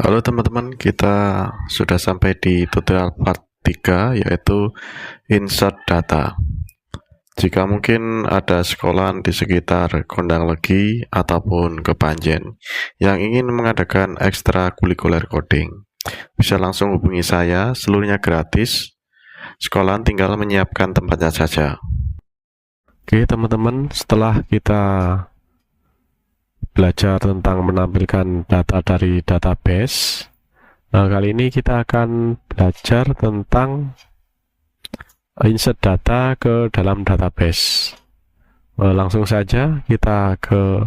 Halo teman-teman, kita sudah sampai di tutorial part 3 yaitu insert data. Jika mungkin ada sekolahan di sekitar Kondang Legi ataupun Kepanjen yang ingin mengadakan ekstrakurikuler coding, bisa langsung hubungi saya, seluruhnya gratis. Sekolahan tinggal menyiapkan tempatnya saja. Oke teman-teman, setelah kita belajar tentang menampilkan data dari database, nah kali ini kita akan belajar tentang insert data ke dalam database. Langsung saja kita ke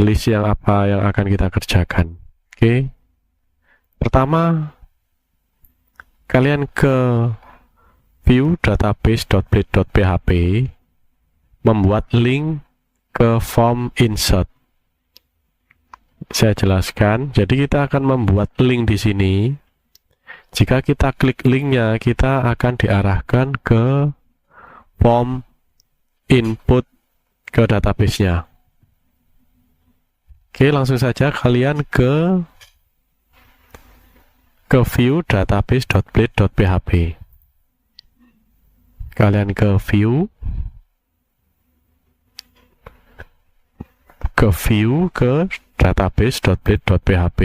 list yang apa yang akan kita kerjakan. Oke, pertama kalian ke view database.blade.php, membuat link ke form insert. Saya jelaskan. Jadi kita akan membuat link di sini. Jika kita klik linknya, kita akan diarahkan ke form input ke database-nya. Oke, langsung saja kalian ke view database.blade.php. Kalian ke view ke database.blade.php.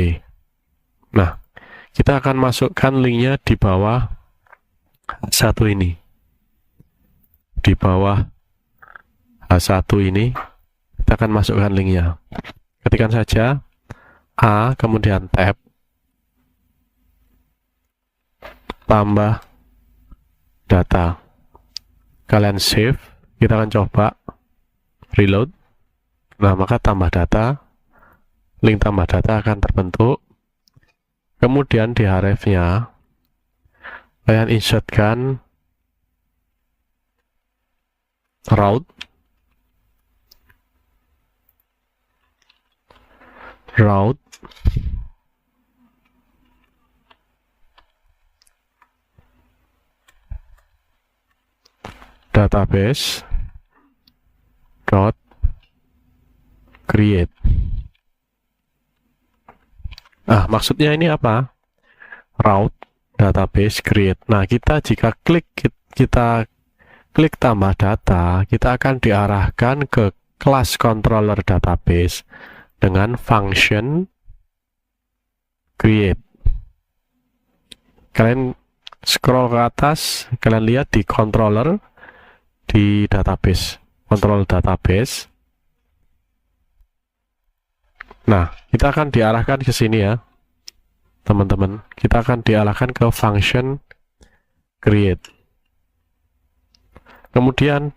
Nah, kita akan masukkan linknya di bawah H1 ini. Di bawah H1 ini, kita akan masukkan linknya. Ketikkan saja A, kemudian tab, tambah data. Kalian save, kita akan coba reload. Nah, maka tambah data, link tambah data akan terbentuk. Kemudian di href-nya, kalian insertkan route database dot create. Nah, maksudnya ini apa? Route database create. Nah, kita jika kita klik tambah data, kita akan diarahkan ke kelas controller database dengan function create. Kalian scroll ke atas, kalian lihat di controller di database, control database. Nah, kita akan diarahkan ke sini ya, teman-teman. Kita akan diarahkan ke function create. Kemudian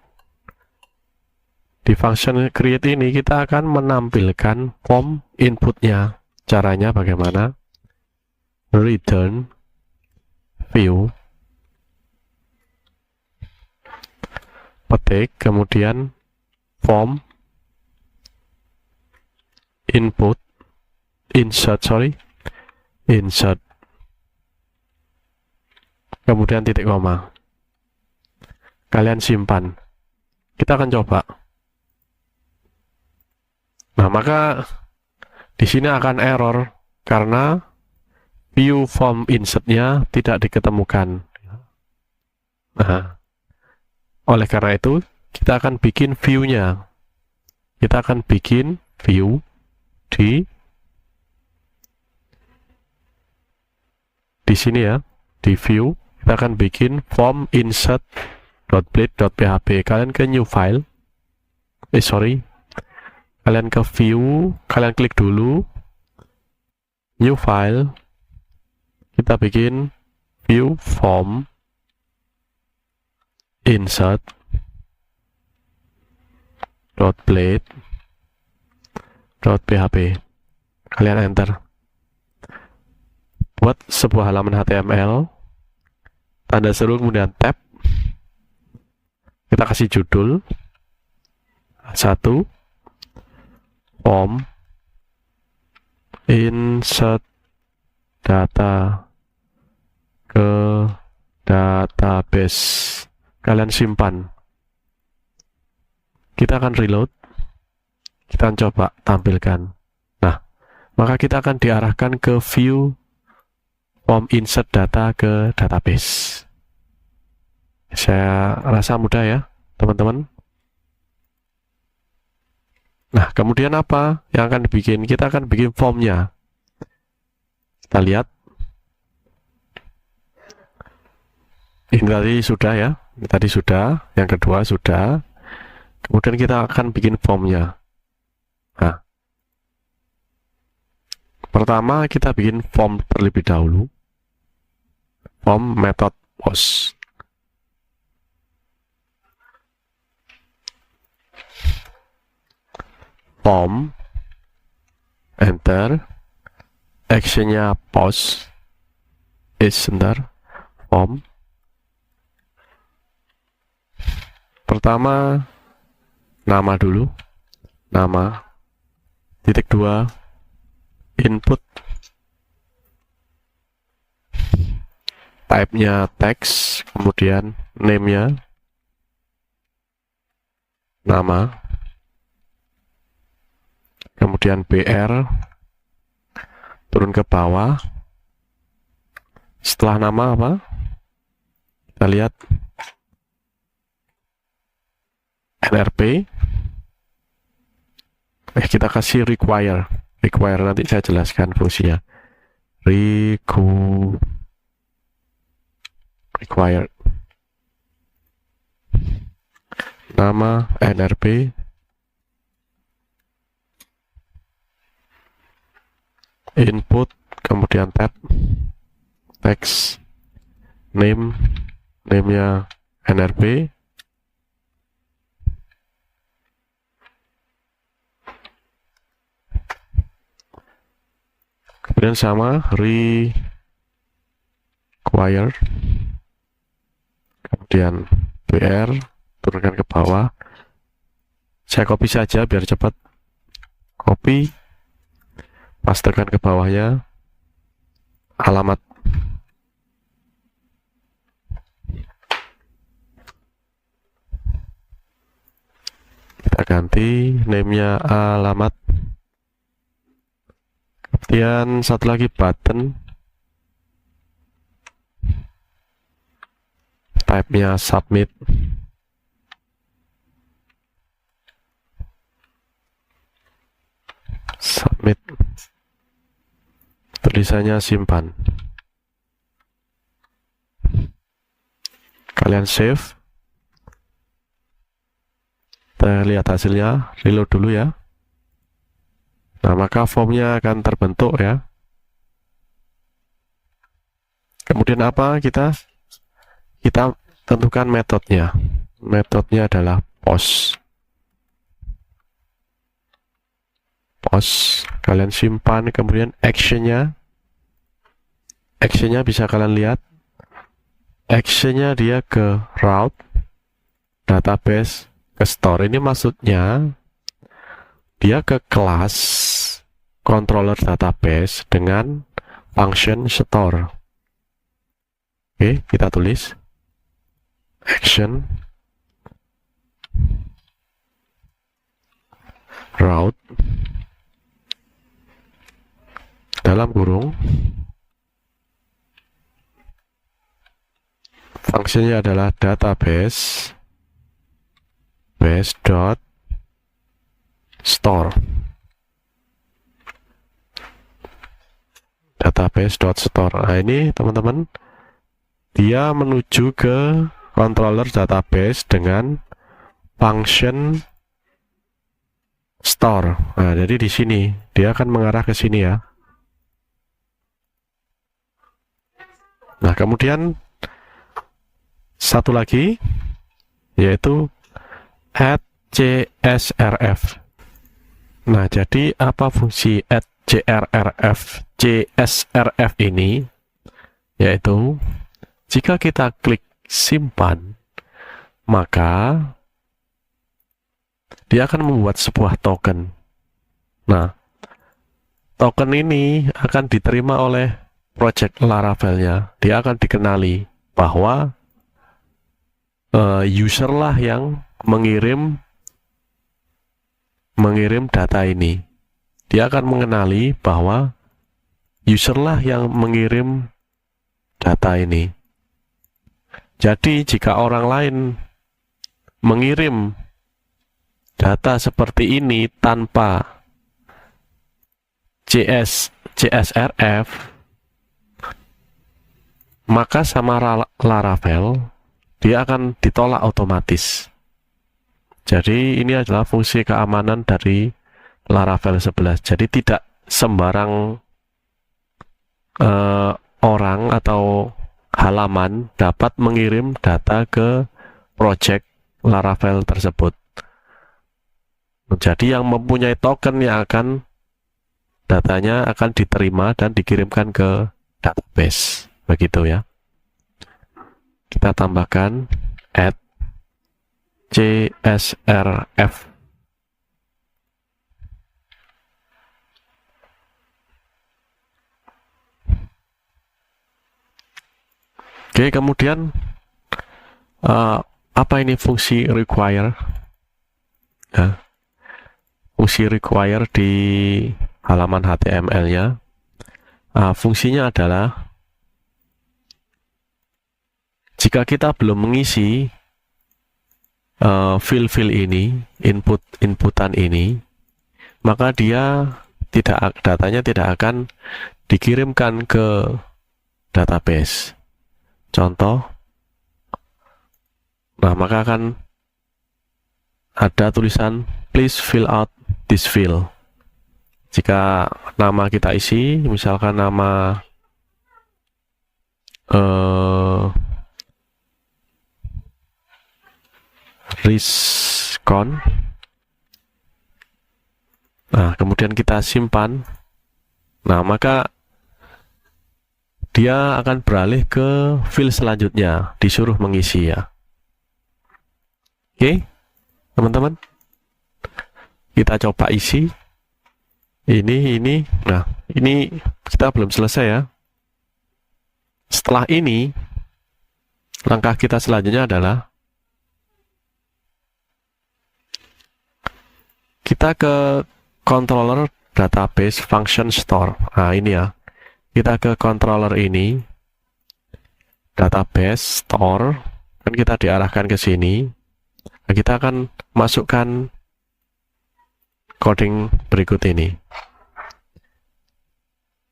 di function create ini kita akan menampilkan form inputnya. Caranya bagaimana? Return view, petik, kemudian form input, insert, kemudian titik koma. Kalian simpan. Kita akan coba. Nah, maka di sini akan error karena view form insert-nya tidak diketemukan. Nah, oleh karena itu kita akan bikin view-nya. Kita akan bikin view di sini ya, di view kita akan bikin form insert.blade.php. Kalian ke new file, kalian ke view, kalian klik dulu new file, kita bikin view form insert.blade.php. Kalian enter. Buat sebuah halaman HTML, tanda seru, kemudian tab. Kita kasih judul 1 form insert data ke database. Kalian simpan. Kita akan reload. Kita coba tampilkan. Nah, maka kita akan diarahkan ke view form insert data ke database. Saya rasa mudah ya, teman-teman. Nah, kemudian apa yang akan dibikin? Kita akan bikin formnya. Kita lihat. Ini tadi sudah ya. Ini tadi sudah. Yang kedua sudah. Kemudian kita akan bikin formnya. Nah, pertama kita bikin form terlebih dahulu. Form method post. Form, enter, actionnya post, sebentar, form. Pertama, nama dulu, nama, titik 2, input, type-nya text, kemudian name-nya, nama, kemudian BR, turun ke bawah. Setelah nama apa? Kita lihat NRP. Kita kasih require. Require nanti saya jelaskan fungsinya. Require. Nama NRP. Input, kemudian tab, text, name-nya NRP, kemudian sama require, kemudian BR, turunkan ke bawah. Saya copy saja biar cepat. Copy, pastekan ke bawahnya, alamat. Kita ganti name-nya alamat. Kemudian satu lagi button, type-nya submit. Submit. Tulisannya simpan. Kalian save. Kita lihat hasilnya, reload dulu ya. Nah, maka formnya akan terbentuk ya. Kemudian apa? Kita tentukan metodenya. Metodenya adalah post. Post, kalian simpan, kemudian actionnya bisa kalian lihat. Actionnya dia ke route, database, ke store. Ini maksudnya dia ke kelas controller database dengan function store. Oke, kita tulis action route dalam kurung fungsinya adalah database base.store. Database.store. Nah, ini teman-teman, dia menuju ke controller database dengan function store. Nah, jadi di sini dia akan mengarah ke sini ya. Nah, kemudian satu lagi yaitu add CSRF. Nah, jadi apa fungsi add CSRF ini? Yaitu jika kita klik simpan, maka dia akan membuat sebuah token. Nah, token ini akan diterima oleh project Laravel-nya. Dia akan dikenali bahwa user lah yang mengirim data ini. dia akan mengenali bahwa user lah yang mengirim data ini. Jadi jika orang lain mengirim data seperti ini tanpa CSRF, maka sama Laravel dia akan ditolak otomatis. Jadi ini adalah fungsi keamanan dari Laravel 11. Jadi tidak sembarang orang atau halaman dapat mengirim data ke project Laravel tersebut. Jadi yang mempunyai token yang akan datanya akan diterima dan dikirimkan ke database. Begitu ya. Kita tambahkan add CSRF. Oke, kemudian apa ini fungsi require? Ya, fungsi require di halaman HTML-nya, fungsinya adalah jika kita belum mengisi fill ini, inputan ini, maka datanya tidak akan dikirimkan ke database. Contoh, maka akan ada tulisan please fill out this field. Jika nama kita isi, misalkan nama Rizkon, kemudian kita simpan, maka dia akan beralih ke field selanjutnya, disuruh mengisi ya. Oke, teman-teman, kita coba isi ini. Nah, ini kita belum selesai ya. Setelah ini, langkah kita selanjutnya adalah kita ke controller database function store. Nah, ini ya. Kita ke controller ini, database store, kan kita diarahkan ke sini. Nah, kita akan masukkan coding berikut ini.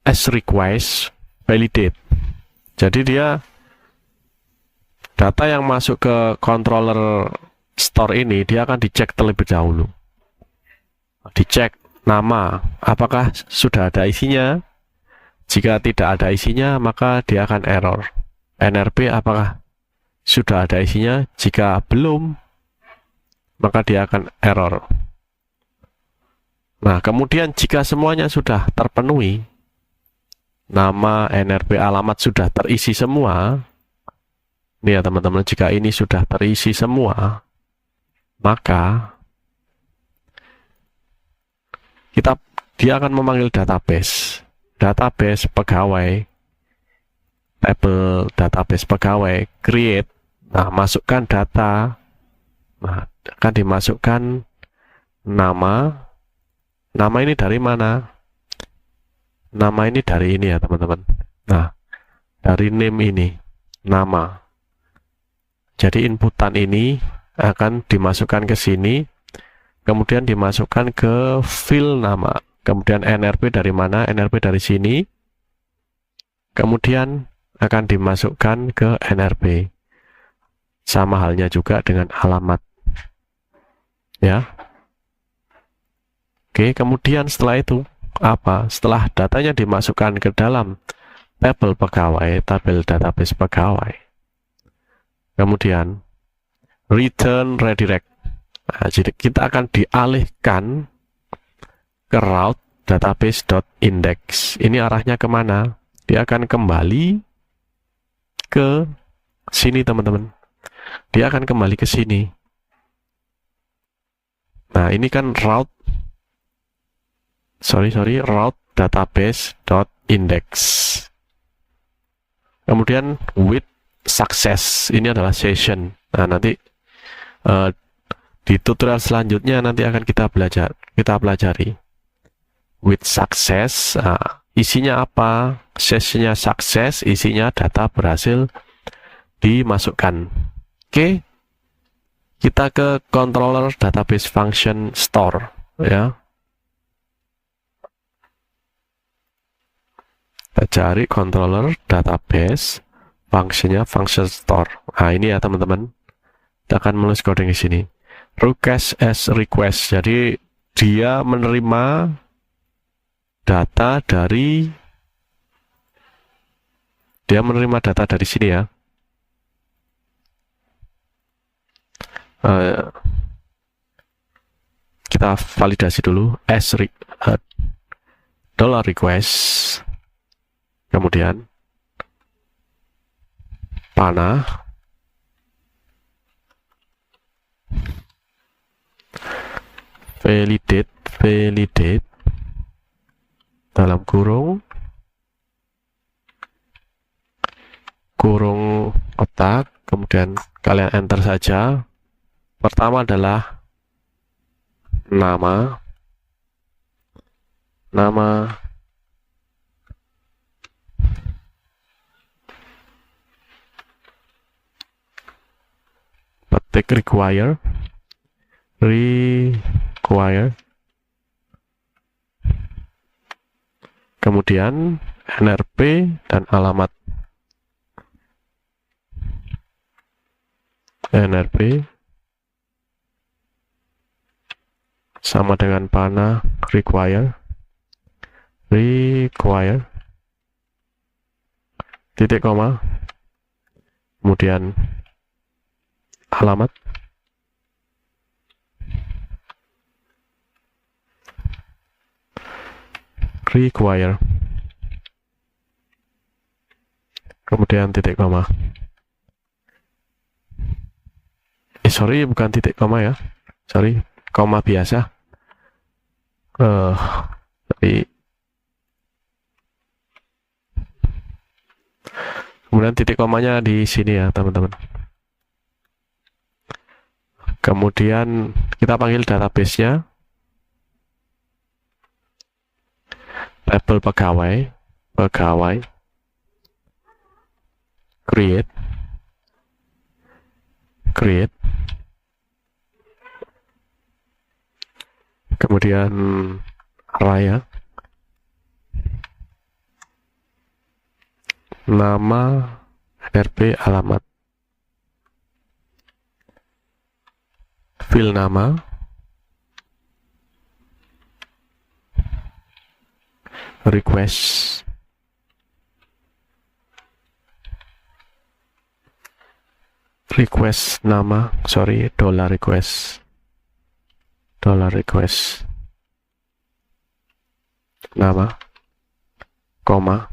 As request validate. Jadi dia data yang masuk ke controller store ini, dia akan dicek terlebih dahulu. Dicek nama, apakah sudah ada isinya. Jika tidak ada isinya, maka dia akan error. NRP apakah sudah ada isinya? Jika belum, maka dia akan error. Nah, kemudian jika semuanya sudah terpenuhi, nama, NRP, alamat sudah terisi semua, ini ya teman-teman, jika ini sudah terisi semua, maka dia akan memanggil database pegawai, tabel database pegawai, create, masukkan data, akan dimasukkan nama ini dari mana? Nama ini dari ini ya teman-teman. Nah, dari name ini, nama. Jadi inputan ini akan dimasukkan ke sini, kemudian dimasukkan ke field nama. Kemudian NRP dari mana? NRP dari sini. Kemudian akan dimasukkan ke NRP. Sama halnya juga dengan alamat. Ya. Oke, kemudian setelah itu apa? Setelah datanya dimasukkan ke dalam tabel pegawai, tabel database pegawai. Kemudian return redirect. Nah, jadi kita akan dialihkan ke route database.index. Ini arahnya kemana? Dia akan kembali ke sini teman-teman. Dia akan kembali ke sini. Nah, ini kan route database.index. Kemudian with success. Ini adalah session. Nah, nanti di tutorial selanjutnya nanti akan kita pelajari. with success. Nah, isinya apa? Sessionnya sukses, isinya data berhasil dimasukkan. Oke, kita ke controller database function store ya. Kita cari controller database functionnya function store. Nah, ini ya teman-teman. Kita akan menulis coding di sini. Request as request. Jadi dia menerima data dari sini ya. Kita validasi dulu as dollar request, kemudian panah validate dalam kurung kotak, kemudian kalian enter saja. Pertama adalah nama petik require kemudian NRP dan alamat. NRP sama dengan panah require titik koma, kemudian alamat, require, kemudian titik koma. Sorry, bukan titik koma ya, sorry, koma biasa. Tapi kemudian titik komanya di sini ya teman-teman. Kemudian kita panggil database-nya label pegawai create kemudian raya, nama, NRP, alamat, fill nama, request, nama, sorry, dollar request, nama, koma,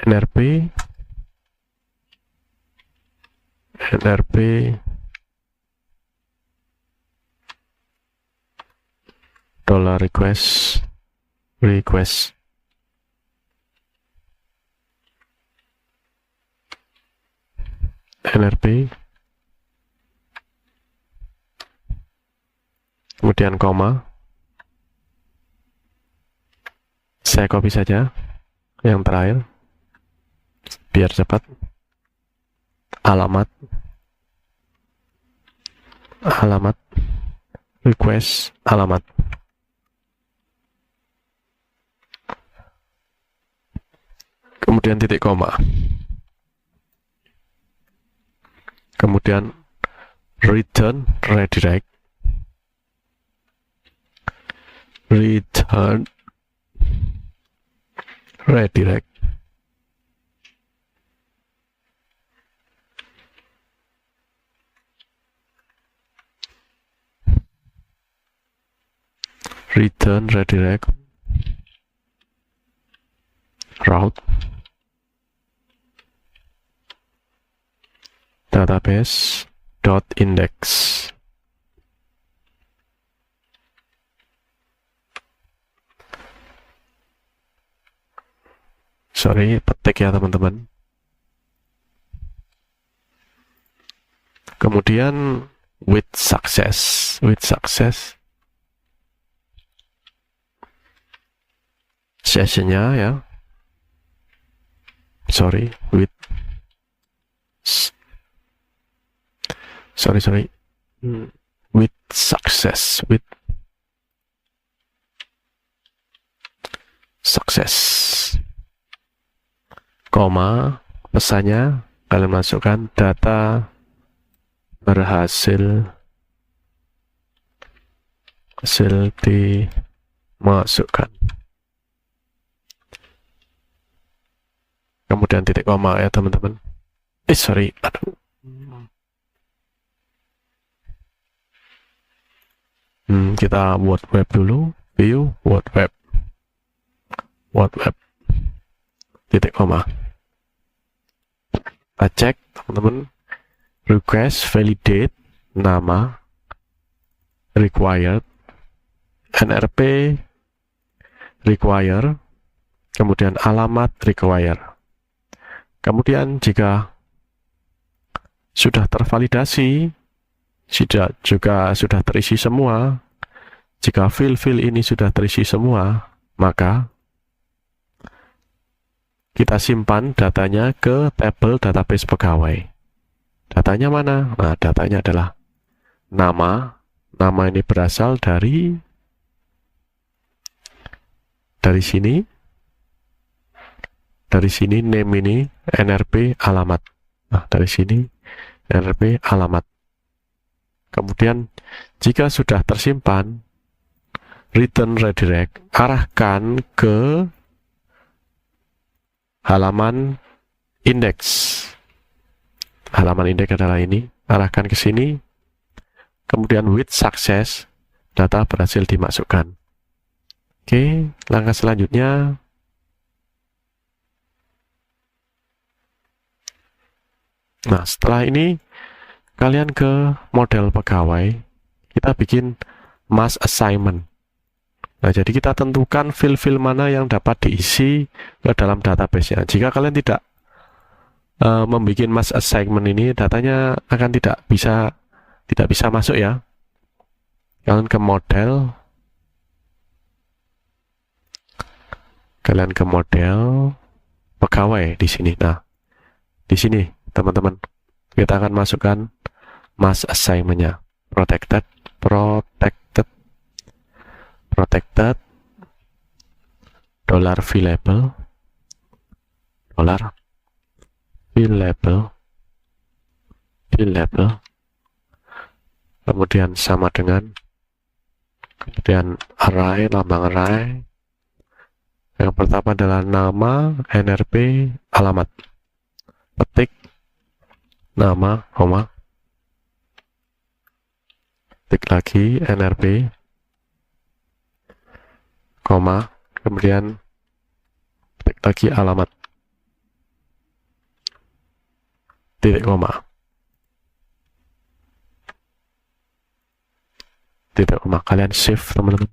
NRP, dollar request, NRP, kemudian koma. Saya copy saja yang terakhir biar cepat. Alamat, request, alamat. Kemudian titik koma. Kemudian return redirect. Return redirect route database dot index. Sorry, petik ya teman-teman. Kemudian with success, sessionnya ya, sorry, with success, koma, pesannya kalian masukkan data berhasil dimasukkan, kemudian titik koma ya teman-teman. Sorry, aduh. Kita Word Web dulu, view Word Web, titik koma. Kita cek teman-teman, request validate nama required, NRP require, kemudian alamat require. Kemudian jika sudah tervalidasi, juga sudah terisi semua, jika fill ini sudah terisi semua, maka kita simpan datanya ke tabel database pegawai. Datanya mana? Nah, datanya adalah nama. Nama ini berasal dari sini. Dari sini name ini NRP alamat. Nah, dari sini NRP alamat. Kemudian jika sudah tersimpan, return redirect, arahkan ke halaman indeks. Halaman indeks adalah ini, arahkan ke sini. Kemudian with success, data berhasil dimasukkan. Oke, langkah selanjutnya nah, setelah ini kalian ke model pegawai, kita bikin mass assignment. Nah, jadi kita tentukan fill mana yang dapat diisi ke dalam database-nya. Jika kalian tidak membuat mass assignment ini, datanya akan tidak bisa masuk ya. Kalian ke model, pegawai di sini. Nah, di sini teman-teman kita akan masukkan mass assignment-nya, protected $fillable, kemudian sama dengan, kemudian array, lambang array. Yang pertama adalah nama, NRP, alamat. Petik nama, koma, ketik lagi NRP, koma, kemudian ketik lagi alamat, titik koma, kalian save teman-teman.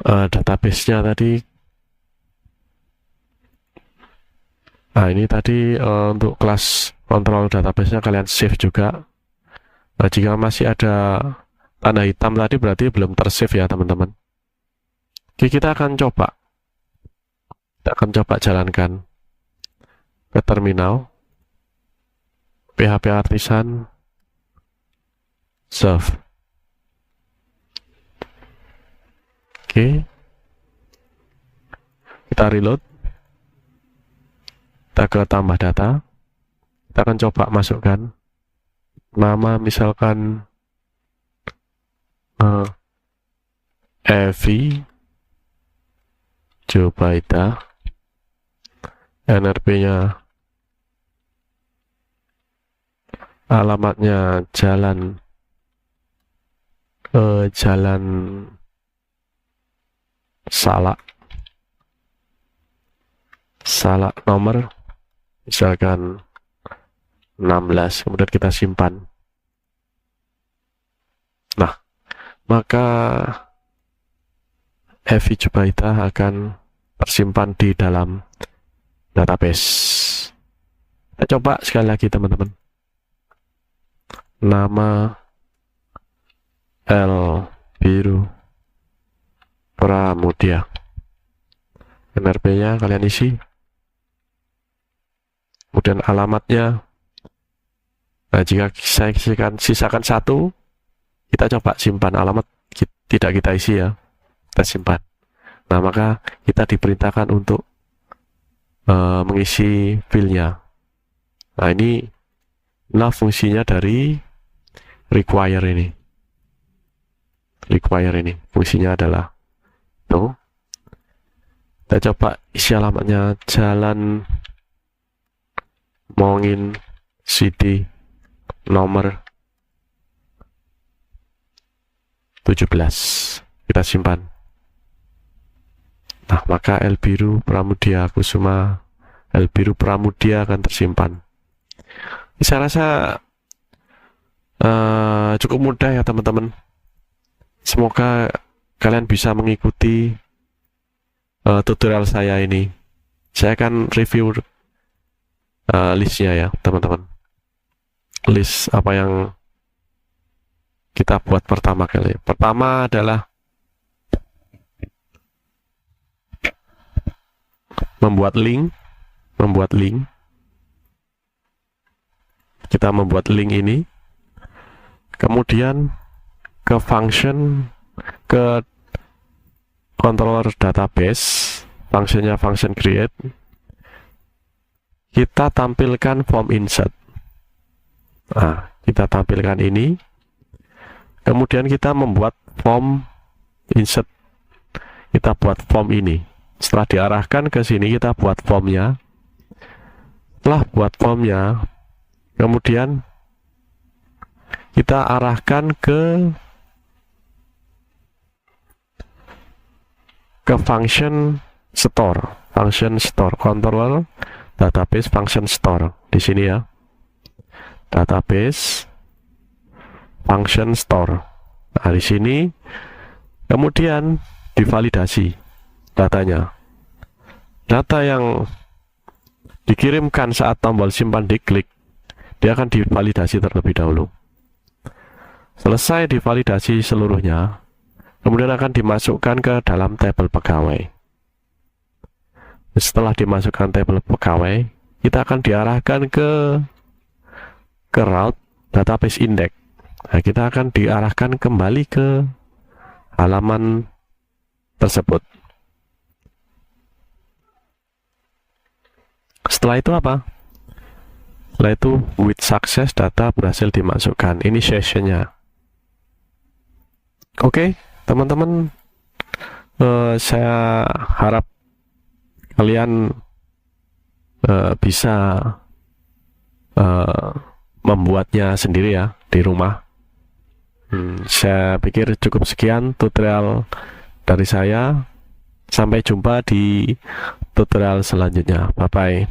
Database-nya tadi, nah ini tadi untuk kelas kontrol database-nya kalian save juga. Nah, jika masih ada tanda hitam tadi berarti belum tersave ya teman-teman. Oke, kita akan coba jalankan ke terminal PHP Artisan serve. Oke, kita reload, kita ke tambah data, kita akan coba masukkan nama, misalkan Evi Jobaida, NRP-nya, alamatnya Jalan Salak nomor misalkan 16, kemudian kita simpan. Nah, maka Evi Jubaida akan tersimpan di dalam database. Kita coba sekali lagi teman-teman. nama L Biru Pramudia. NRP-nya kalian isi. Kemudian alamatnya. Nah, jika saya sisakan 1, kita coba simpan. Alamat tidak kita isi ya, kita simpan. Nah, maka kita diperintahkan untuk mengisi filenya. Nah, inilah fungsinya dari require ini. Require ini fungsinya adalah tuh. Kita coba isi alamatnya Jalan Mongin City nomor 17. Kita simpan. Nah, maka L Biru Pramudia Kusuma, L Biru Pramudia akan tersimpan. Saya rasa cukup mudah ya teman-teman. Semoga kalian bisa mengikuti tutorial saya ini. Saya akan review listnya ya teman-teman. List apa yang kita buat pertama kali. Pertama adalah membuat link. Kita membuat link ini. Kemudian ke function, ke controller database, fungsinya function create. Kita tampilkan form insert. Nah, kita tampilkan ini. Kemudian kita membuat form insert. Kita buat form ini. Setelah diarahkan ke sini, kita buat formnya. Setelah buat formnya, kemudian kita arahkan ke function store, controller database function store di sini ya, database function store. Nah, di sini kemudian divalidasi datanya. Data yang dikirimkan saat tombol simpan diklik, dia akan divalidasi terlebih dahulu. Selesai divalidasi seluruhnya, kemudian akan dimasukkan ke dalam tabel pegawai. Setelah dimasukkan tabel pegawai, kita akan diarahkan ke route database index. Nah, kita akan diarahkan kembali ke halaman tersebut. Setelah itu apa? Setelah itu with success data berhasil dimasukkan. Ini sessionnya. Oke, teman-teman, saya harap kalian bisa membuatnya sendiri ya di rumah. Saya pikir cukup sekian tutorial dari saya. Sampai jumpa di tutorial selanjutnya. Bye bye.